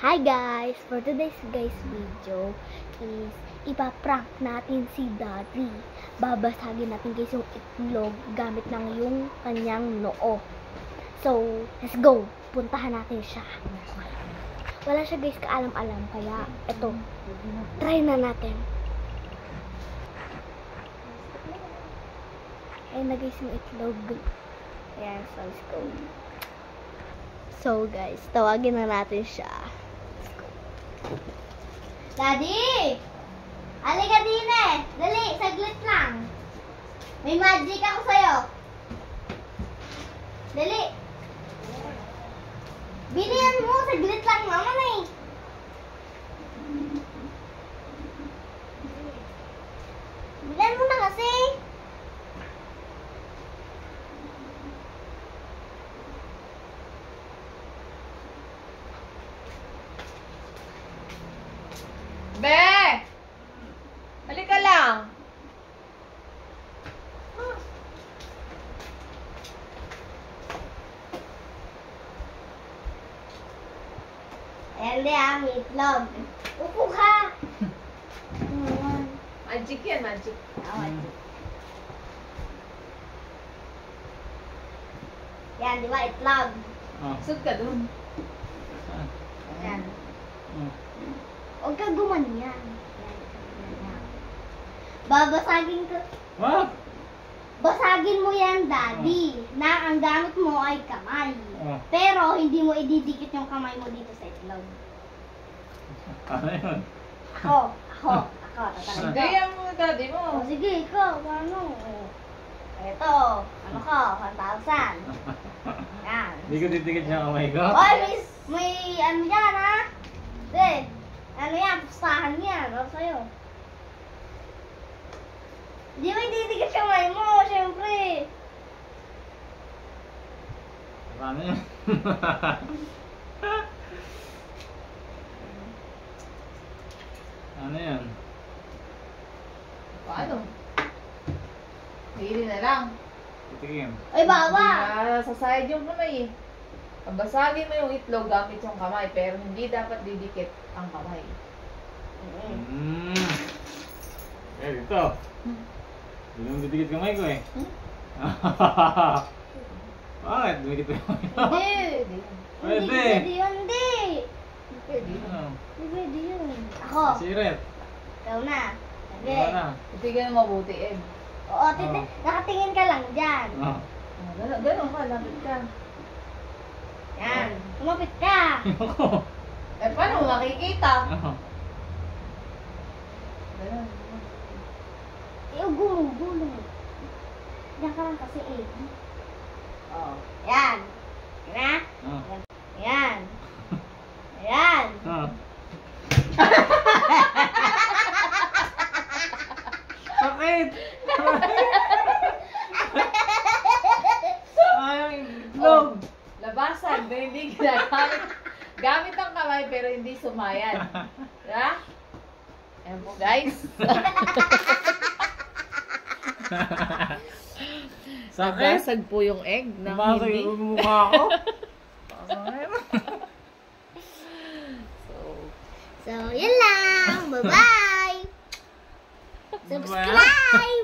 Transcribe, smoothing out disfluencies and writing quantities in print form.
Hi guys! For today's video is ipaprank natin si Daddy. Babasagin natin guys yung itlog gamit ng yung kanyang noo. So, let's go! Puntahan natin siya. Wala siya guys kaalam-alam kaya eto, try na natin. Ayan na guys yung itlog. Ayan, so let's go. So guys, tawagin na natin siya. Daddy! Halika din eh! Dali, saglit lang. May magic ako sa'yo. Dali. Bilihan mo, saglit lang naman eh. Bilihan mo na kasi. Be! Halika lang. Ayan di may itlog. Upo ka. Magic yan, magic. Magic. Yan, di ba itlog? Sud ka dun. Yan. Huwag ka gumanyan. Babasagin ko. What? Basagin mo yan, Daddy. Na ang gamit mo ay kamay. Pero hindi mo ididikit yung kamay mo dito sa itlog. Ano yun? Ako. Tatangin Hindi ko. yan mo, daddy mo. O, sige, ikaw. Paano? Ito. Ano ko? 1,000. Yan. Hindi ko titikit siya kamay ko. Oy, may ano yan, ha? Hindi. Ano yan? Pustahan yan. O, sa'yo. Hindi mo ididikit kamay mo, syempre. Paano yun? Ano yun? Paano? Hindi na lang. Titikim. Oy, bawa. Sa side yung kamay eh. Basagin mo yung itlog gamit yung kamay, pero hindi dapat didikit ang kamay. Eh, dito. Hindi naman titikit kamay ko eh. Bakit? Dumikit ko kamay ko? Hindi. Pwede. Hindi yun, hindi. Pwede. Ano? Hindi pwede yun. Ako. Siret. Ikaw na. Sige. Wala na. Itigan mo mabuti eh. Oo, nakatingin ka lang dyan. Ganun ka, lapit ka. Yan. Kumapit ka. Ayoko. Eh, paano mo makikita? Ganun. Gulong. Yan ka lang kasi eh. Oo. Yan. Yan na. Yan. Yan. Sakit! Ay, itlog! Labasan, pero hindi ginagamit. Gamit ang kamay pero hindi sumayan. Diba? Ayan po guys. Sakit? Nabasag po yung egg ng Nabasag hindi. yung mukha ko. So, yun lang. Bye-bye. Subscribe!